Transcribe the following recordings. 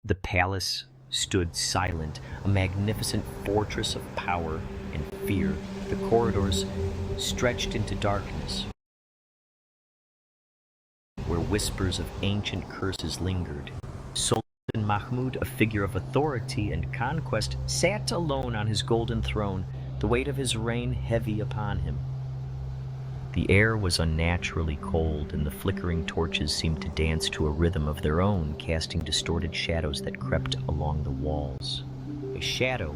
The palace stood silent, a magnificent fortress of power and fear. The corridors stretched into darkness, where whispers of ancient curses lingered. Sultan Mahmud, a figure of authority and conquest, sat alone on his golden throne, the weight of his reign heavy upon him. The air was unnaturally cold, and the flickering torches seemed to dance to a rhythm of their own, casting distorted shadows that crept along the walls. A shadow,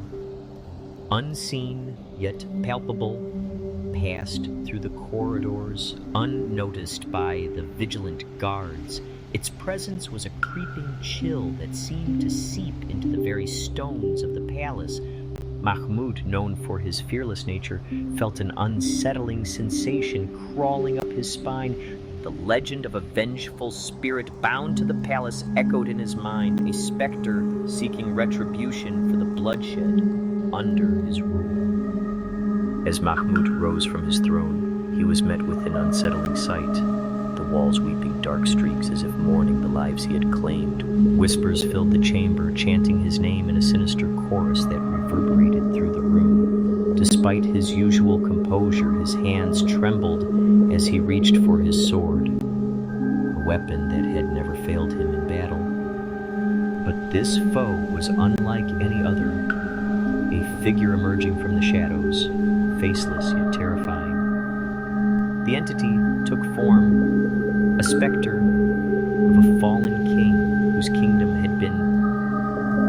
unseen yet palpable, passed through the corridors, unnoticed by the vigilant guards. Its presence was a creeping chill that seemed to seep into the very stones of the palace. Mahmud, known for his fearless nature, felt an unsettling sensation crawling up his spine. The legend of a vengeful spirit bound to the palace echoed in his mind, a specter seeking retribution for the bloodshed under his rule. As Mahmud rose from his throne, he was met with an unsettling sight, the walls weeping dark streaks as if mourning the lives he had claimed. Whispers filled the chamber, chanting his name in a sinister chorus that reverberated through the room. Despite his usual composure, his hands trembled as he reached for his sword, a weapon that had never failed him in battle. But this foe was unlike any other, a figure emerging from the shadows, faceless yet terrifying. The entity took form, a specter of a fallen king whose kingdom had been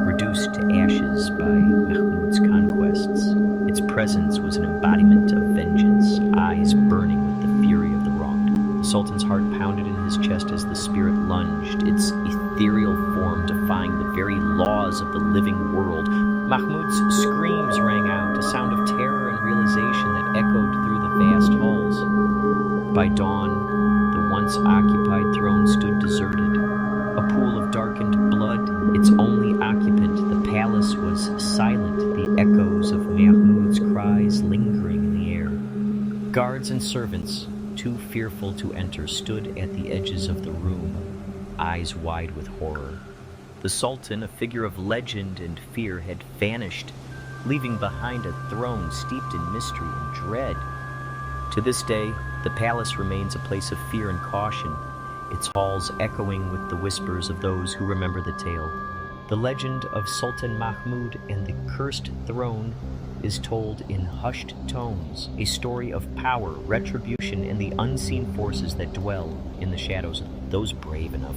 reduced to ashes by Mahmud's conquests. Its presence was an embodiment of vengeance, eyes burning with the fury of the wronged. The Sultan's heart pounded in his chest as the spirit lunged, its ethereal form defying the very laws of the living world. Mahmud's screams rang out, a sound of terror and realization that echoed through the vast halls. By dawn, the once occupied throne stood deserted, a pool of darkened blood, its only occupant. The palace was silent, the echoes of Mahmud's cries lingering in the air. Guards and servants, too fearful to enter, stood at the edges of the room, eyes wide with horror. The Sultan, a figure of legend and fear, had vanished, leaving behind a throne steeped in mystery and dread. To this day, the palace remains a place of fear and caution, its halls echoing with the whispers of those who remember the tale. The legend of Sultan Mahmud and the cursed throne is told in hushed tones, a story of power, retribution, and the unseen forces that dwell in the shadows. Those brave enough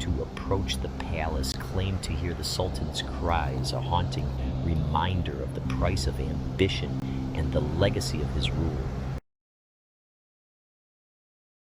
to approach the palace claim to hear the Sultan's cries, a haunting reminder of the price of ambition and the legacy of his rule.